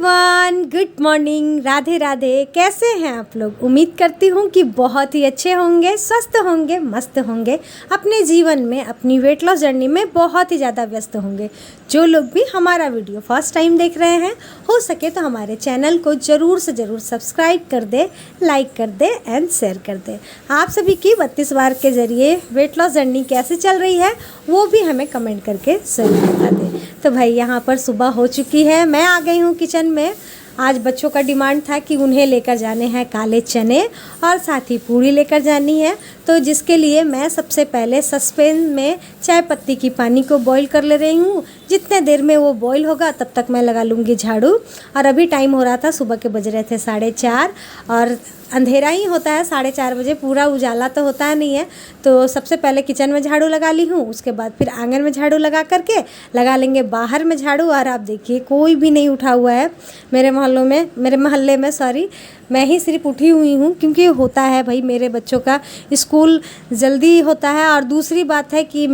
Everyone, good morning, Radhe Radhe. कैसे हैं आप लोग? उम्मीद करती हूँ कि बहुत ही अच्छे होंगे, स्वस्थ होंगे, मस्त होंगे, अपने जीवन में अपनी वेट लॉस जर्नी में बहुत ही ज़्यादा व्यस्त होंगे। जो लोग भी हमारा वीडियो फर्स्ट टाइम देख रहे हैं, हो सके तो हमारे चैनल को ज़रूर से ज़रूर सब्सक्राइब कर दे, लाइक कर दे एंड शेयर कर दे। आप सभी की 32 बार के ज़रिए वेट लॉस जर्नी कैसे चल रही है वो भी हमें कमेंट करके ज़रूर बता दें। तो भाई यहाँ पर सुबह हो चुकी है, मैं आ गई हूँ किचन में। आज बच्चों का डिमांड था कि उन्हें लेकर जाने हैं काले चने और साथ ही पूड़ी लेकर जानी है, तो जिसके लिए मैं सबसे पहले सस्पेन में चाय पत्ती की पानी को बॉईल कर ले रही हूँ। जितने देर में वो बॉईल होगा तब तक मैं लगा लूँगी झाड़ू। और अभी टाइम हो रहा था, सुबह के बज रहे थे 4:30 और अंधेरा ही होता है 4:30 बजे, पूरा उजाला तो होता नहीं है। तो सबसे पहले किचन में झाड़ू लगा ली हूँ, उसके बाद फिर आंगन में झाड़ू लगा करके लगा लेंगे बाहर में झाड़ू। और आप देखिए कोई भी नहीं उठा हुआ है मेरे मोहल्ले में सॉरी, मैं ही सिर्फ उठी हुई हूँ, क्योंकि होता है भाई मेरे बच्चों का स्कूल जल्दी होता है। और दूसरी बात है कि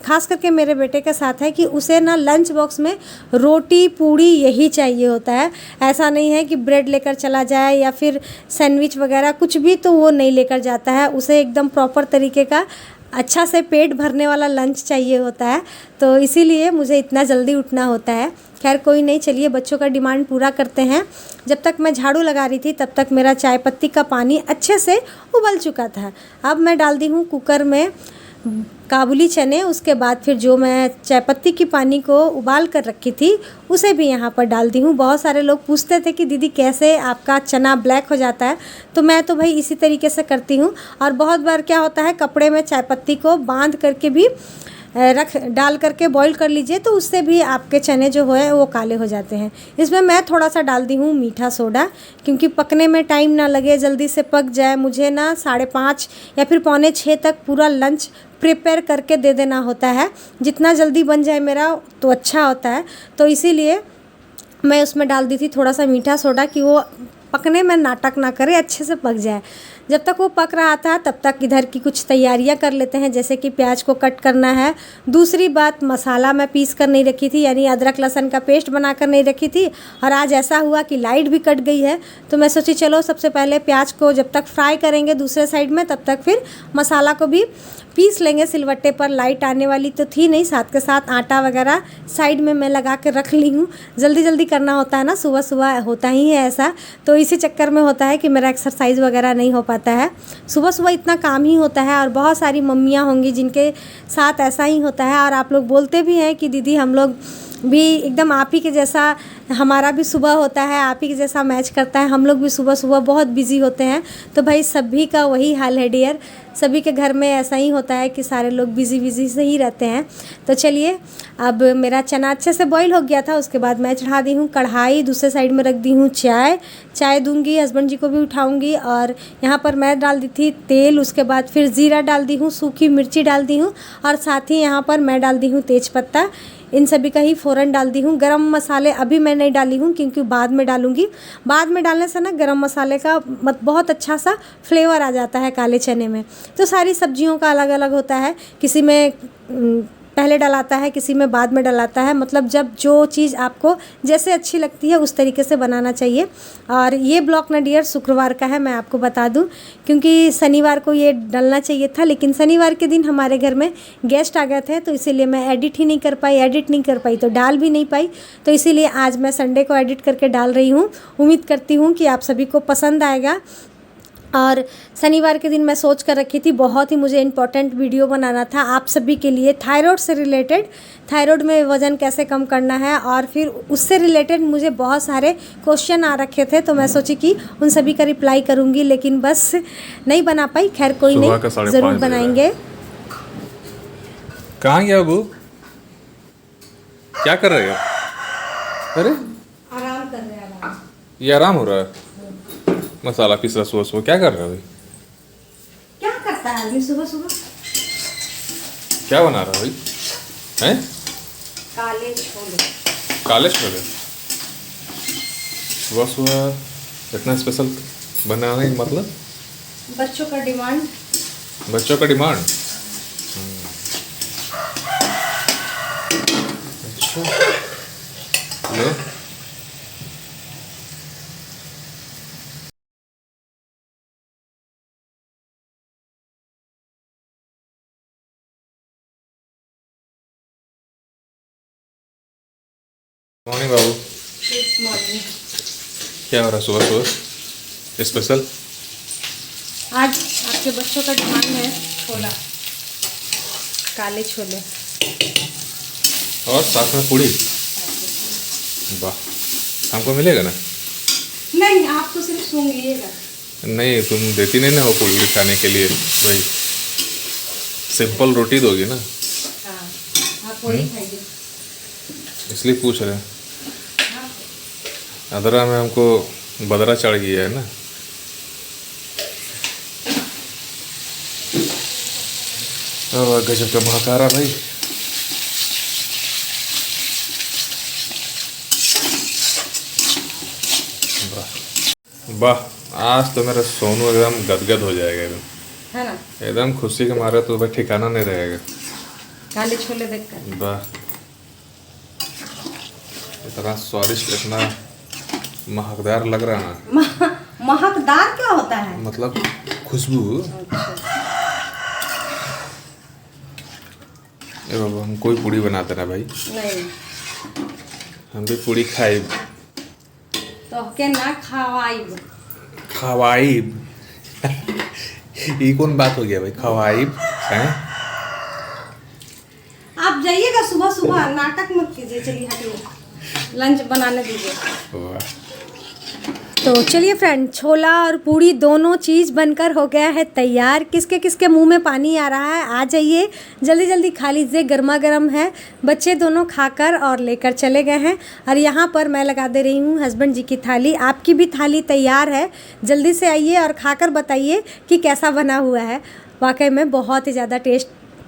खास करके मेरे बेटे के साथ है कि उसे ना लंच बॉक्स में रोटी पूड़ी यही चाहिए होता है। ऐसा नहीं है कि ब्रेड लेकर चला जाए या फिर सैंडविच वगैरह कुछ भी, तो वो नहीं लेकर जाता है। उसे एकदम प्रॉपर तरीके का अच्छा से पेट भरने वाला लंच चाहिए होता है, तो इसीलिए मुझे इतना जल्दी उठना होता है। खैर कोई नहीं, चलिए बच्चों का डिमांड पूरा करते हैं। जब तक मैं झाड़ू लगा रही थी तब तक मेरा चाय पत्ती का पानी अच्छे से उबल चुका था। अब मैं डाल दी हूँ कुकर में काबुली चने, उसके बाद फिर जो मैं चाय पत्ती की पानी को उबाल कर रखी थी उसे भी यहाँ पर डाल दी हूँ। बहुत सारे लोग पूछते थे कि दीदी कैसे आपका चना ब्लैक हो जाता है, तो मैं तो भाई इसी तरीके से करती हूँ। और बहुत बार क्या होता है, कपड़े में चाय पत्ती को बांध करके भी डाल करके बॉईल कर लीजिए, तो उससे भी आपके चने जो है वो काले हो जाते हैं। इसमें मैं थोड़ा सा डाल दी हूँ मीठा सोडा, क्योंकि पकने में टाइम ना लगे, जल्दी से पक जाए। मुझे ना 5:30 या फिर 5:45 तक पूरा लंच प्रिपेयर करके दे देना होता है। जितना जल्दी बन जाए मेरा तो अच्छा होता है, तो इसीलिए मैं उसमें डाल दी थी थोड़ा सा मीठा सोडा कि वो पकने में नाटक ना करे, अच्छे से पक जाए। जब तक वो पक रहा था तब तक इधर की कुछ तैयारियां कर लेते हैं, जैसे कि प्याज को कट करना है। दूसरी बात, मसाला मैं पीस कर नहीं रखी थी, यानी अदरक लहसुन का पेस्ट बना कर नहीं रखी थी। और आज ऐसा हुआ कि लाइट भी कट गई है, तो मैं सोची चलो सबसे पहले प्याज को जब तक फ्राई करेंगे दूसरे साइड में, तब तक फिर मसाला को भी पीस लेंगे सिलवट्टे पर। लाइट आने वाली तो थी नहीं, साथ के साथ आटा वगैरह साइड में मैं लगा के रख ली हूँ। जल्दी जल्दी करना होता है ना, सुबह सुबह होता ही है ऐसा, तो इसी चक्कर में होता है कि मेरा एक्सरसाइज वगैरह नहीं हो पाता है। सुबह सुबह इतना काम ही होता है, और बहुत सारी मम्मियाँ होंगी जिनके साथ ऐसा ही होता है। और आप लोग बोलते भी हैं कि दीदी हम लोग भी एकदम आप ही के जैसा, हमारा भी सुबह होता है, आप ही के जैसा मैच करता है, हम लोग भी सुबह सुबह बहुत बिजी होते हैं। तो भाई सभी का वही हाल है डियर, सभी के घर में ऐसा ही होता है कि सारे लोग बिजी से ही रहते हैं। तो चलिए, अब मेरा चना अच्छे से बॉईल हो गया था, उसके बाद मैं चढ़ा दी हूँ कढ़ाई, दूसरे साइड में रख दी हूँ चाय दूंगी, हस्बैंड जी को भी उठाऊंगी। और यहाँ पर मैं डाल दी थी तेल, उसके बाद फिर ज़ीरा डाल दी हूँ, सूखी मिर्ची डाल दी हूँ, और साथ ही यहाँ पर मैं डाल दी हूँ तेज़पत्ता। इन सभी का ही फ़ौरन डाल दी हूँ। गरम मसाले अभी मैं नहीं डाली हूँ, क्योंकि बाद में डालूँगी। बाद में डालने से ना गरम मसाले का बहुत अच्छा फ्लेवर आ जाता है काले चने में। तो सारी सब्जियों का अलग अलग होता है, किसी में पहले डलाता है, किसी में बाद में डलाता है। मतलब जब जो चीज़ आपको जैसे अच्छी लगती है उस तरीके से बनाना चाहिए। और ये ब्लॉग ना डियर शुक्रवार का है, मैं आपको बता दूं, क्योंकि शनिवार को ये डलना चाहिए था, लेकिन शनिवार के दिन हमारे घर में गेस्ट आ गए थे, तो इसीलिए मैं एडिट नहीं कर पाई तो डाल भी नहीं पाई। तो इसीलिए आज मैं संडे को एडिट करके डाल रही हूँ। उम्मीद करती हूँ कि आप सभी को पसंद आएगा। और शनिवार के दिन मैं सोच कर रखी थी, बहुत ही मुझे इम्पोर्टेंट वीडियो बनाना था आप सभी के लिए, थायराइड से रिलेटेड, थायराइड में वज़न कैसे कम करना है। और फिर उससे रिलेटेड मुझे बहुत सारे क्वेश्चन आ रखे थे, तो मैं सोची कि उन सभी का रिप्लाई करूँगी, लेकिन बस नहीं बना पाई। खैर कोई नहीं, ज़रूर बनाएंगे। कहाँ गया अबू? क्या कर रहे हो? अरे आराम कर रहे हैं। ये आराम हो रहा है? मसाला पीस रहा सुबह सुबह, क्या कर रहे हो भाई? क्या करता है आदमी सुबह सुबह? क्या बना रहा है भाई? हैं? काले छोले। काले छोले? सुबह सुबह इतना स्पेशल बनाने का मतलब? बच्चों का डिमांड। बच्चों का डिमांड? अच्छा, लो मॉर्निंग बाबू, मॉर्निंग। क्या हो रहा है सुबह सुबह स्पेशल? आज आपके बच्चों का डिमांड है छोला, काले छोले और साथ में पूड़ी। वाह, हमको मिलेगा ना? नहीं, आप तो सिर्फ सूंघ लीजिएगा। नहीं, तुम देती नहीं ना वो पूड़ी खाने के लिए, वही सिंपल रोटी दोगी ना, हाँ, आप पूड़ी खाइए। इसलिए पूछ रहे हैं। अदरा में हमको बदरा चढ़ गया है ना। गजब का महक आ रहा भाई। वाह वाह, आज तो मेरा सोनू एकदम गदगद हो जाएगा एकदम, है ना? एकदम खुशी के मारे तो भाई ठिकाना नहीं रहेगा। काले छोले देखकर वाह, इतना स्वादिष्ट, इतना महकदार लग रहा है ना। महकदार क्या होता है? मतलब खुशबू। ए बाबा, हम कोई पूड़ी बनाते ना भाई, नहीं हम भी पूड़ी खाई तो के ना खवाइब। खवाइब। ये कौन बात हो गया भाई, खवाइब हैं? आप जाइएगा सुबह सुबह, नाटक मत कीजिए। चलिए हटिए, लंच बनाने दीजिए। वाह, तो चलिए फ्रेंड, छोला और पूड़ी दोनों चीज़ बनकर हो गया है तैयार। किसके किसके मुंह में पानी आ रहा है, आ जाइए जल्दी जल्दी खा लीजिए, गर्मा गर्म है। बच्चे दोनों खाकर और लेकर चले गए हैं। और यहाँ पर मैं लगा दे रही हूँ हस्बैंड जी की थाली। आपकी भी थाली तैयार है, जल्दी से आइए और खाकर बताइए कि कैसा बना हुआ है। वाकई में बहुत ही ज़्यादा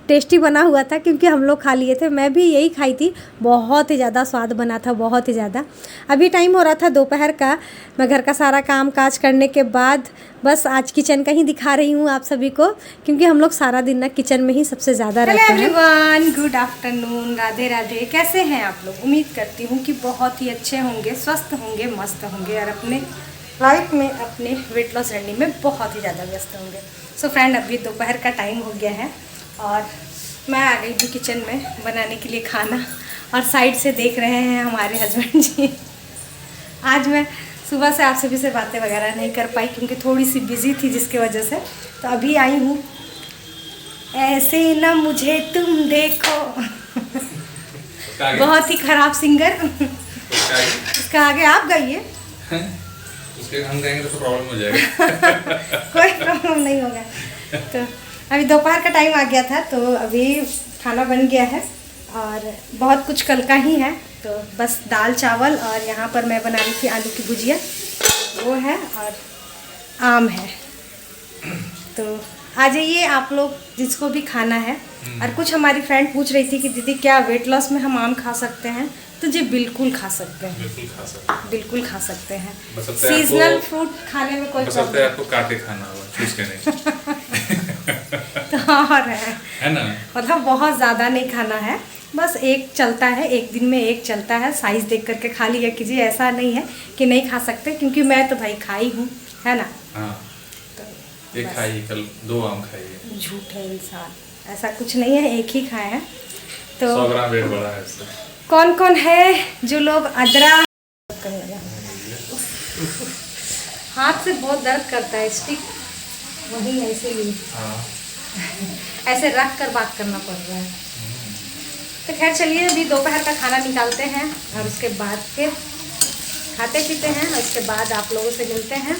टेस्टी बना हुआ था, क्योंकि हम लोग खा लिए थे, मैं भी यही खाई थी। बहुत ही ज़्यादा स्वाद बना था, बहुत ही ज़्यादा। अभी टाइम हो रहा था दोपहर का। मैं घर का सारा काम काज करने के बाद बस आज किचन का ही दिखा रही हूँ आप सभी को, क्योंकि हम लोग सारा दिन ना किचन में ही सबसे ज़्यादा रहते हैं। Everyone, good afternoon, Radhe Radhe. कैसे हैं आप लोग? उम्मीद करती हूँ कि बहुत ही अच्छे होंगे, स्वस्थ होंगे, मस्त होंगे और अपने लाइफ में, अपने वेट लॉस जर्नी में बहुत ही ज़्यादा व्यस्त होंगे। सो फ्रेंड, अभी दोपहर का टाइम हो गया है और मैं आ गई हूँ किचन में बनाने के लिए खाना। और साइड से देख रहे हैं हमारे हस्बैंड जी। आज मैं सुबह से आप सभी से बातें वगैरह नहीं कर पाई, क्योंकि थोड़ी सी बिजी थी, जिसकी वजह से। तो अभी आई हूँ। ऐसे न मुझे तुम देखो। बहुत ही खराब सिंगर। उसका आगे आप गाइए। उसके हम गाएंगे तो प्रॉब्लम हो जाएगा। कोई प्रॉब्लम नहीं होगा। तो अभी दोपहर का टाइम आ गया था, तो अभी खाना बन गया है और बहुत कुछ कल का ही है। तो बस दाल चावल, और यहाँ पर मैं बना रही थी आलू की भुजिया, वो है, और आम है। तो आ जाइए आप लोग, जिसको भी खाना है। और कुछ हमारी फ्रेंड पूछ रही थी कि दीदी क्या वेट लॉस में हम आम खा सकते हैं? तो जी बिल्कुल खा सकते हैं, बिल्कुल खा सकते हैं। सीजनल फ्रूट खाने में कोई प्रॉब्लम नहीं। आपको काटे खाना होगा, चूस के नहीं। तो और है ना, मतलब बहुत ज़्यादा नहीं खाना है, बस एक चलता है, एक दिन में एक चलता है। साइज़ देख करके खा लिया कीजिए, ऐसा नहीं है कि नहीं खा सकते, क्योंकि मैं तो भाई खाई हूँ, है ना। हाँ, तो एक खाई, कल 2 आम खाई। झूठ है इंसान, ऐसा कुछ नहीं है, एक ही खाए हैं। तो 100 ग्राम वेट बढ़ा है इससे। कौन कौन है जो लोग अदरा, हाथ से बहुत दर्द करता है, स्टिक वही है, इसीलिए ऐसे रख कर बात करना पड़ रहा है। तो खैर चलिए, अभी दोपहर का खाना निकालते हैं और उसके बाद फिर खाते पीते हैं, और उसके बाद आप लोगों से मिलते हैं।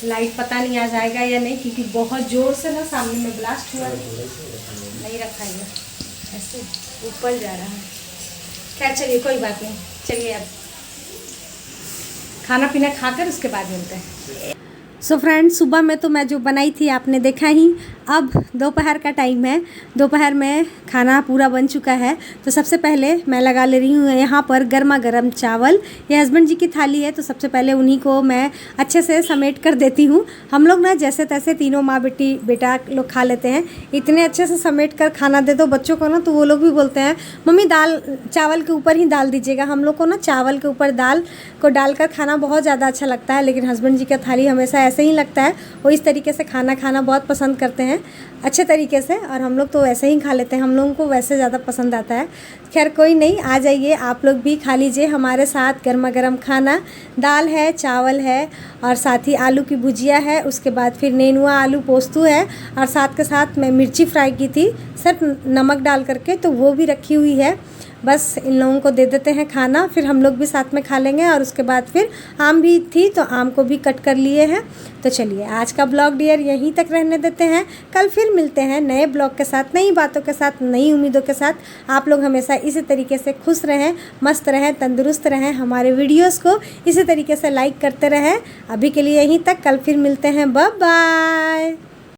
लाइट पता नहीं आ जाएगा या नहीं, क्योंकि बहुत ज़ोर से ना सामने में ब्लास्ट हुआ है। नहीं रखा है, ऐसे ऊपर जा रहा है। खैर चलिए, कोई बात नहीं। चलिए अब खाना पीना खाकर उसके बाद मिलते हैं। सो फ्रेंड्स, सुबह में तो मैं जो बनाई थी आपने देखा ही। अब दोपहर का टाइम है, दोपहर में खाना पूरा बन चुका है। तो सबसे पहले मैं लगा ले रही हूँ यहाँ पर गर्मा गर्म चावल। ये हस्बैंड जी की थाली है, तो सबसे पहले उन्हीं को मैं अच्छे से समेट कर देती हूँ। हम लोग ना जैसे तैसे तीनों माँ बेटा लोग खा लेते हैं। इतने अच्छे से समेट कर खाना दे दो बच्चों को ना, तो वो लोग भी बोलते हैं मम्मी दाल चावल के ऊपर ही दाल दीजिएगा। हम लोग को ना चावल के ऊपर दाल को डालकर खाना बहुत ज़्यादा अच्छा लगता है, लेकिन हस्बैंड जी का थाली हमेशा ऐसे ही लगता है। वो इस तरीके से खाना बहुत पसंद करते हैं, अच्छे तरीके से, और हम लोग तो वैसे ही खा लेते हैं। हम लोगों को वैसे ज़्यादा पसंद आता है। खैर कोई नहीं, आ जाइए आप लोग भी, खा लीजिए हमारे साथ गर्मा गर्म खाना। दाल है, चावल है और साथ ही आलू की भुजिया है, उसके बाद फिर नेनुआ आलू पोस्तू है और साथ के साथ मैं मिर्ची फ्राई की थी सिर्फ नमक डाल करके, तो वो भी रखी हुई है। बस इन लोगों को दे देते हैं खाना, फिर हम लोग भी साथ में खा लेंगे। और उसके बाद फिर आम भी थी तो आम को भी कट कर लिए हैं। तो चलिए आज का ब्लॉग डियर यहीं तक रहने देते हैं। कल फिर मिलते हैं नए ब्लॉग के साथ, नई बातों के साथ, नई उम्मीदों के साथ। आप लोग हमेशा इसी तरीके से खुश रहें, मस्त रहें, तंदुरुस्त रहें, हमारे वीडियोज़ को इसी तरीके से लाइक करते रहें। अभी के लिए यहीं तक, कल फिर मिलते हैं, बाय बाय।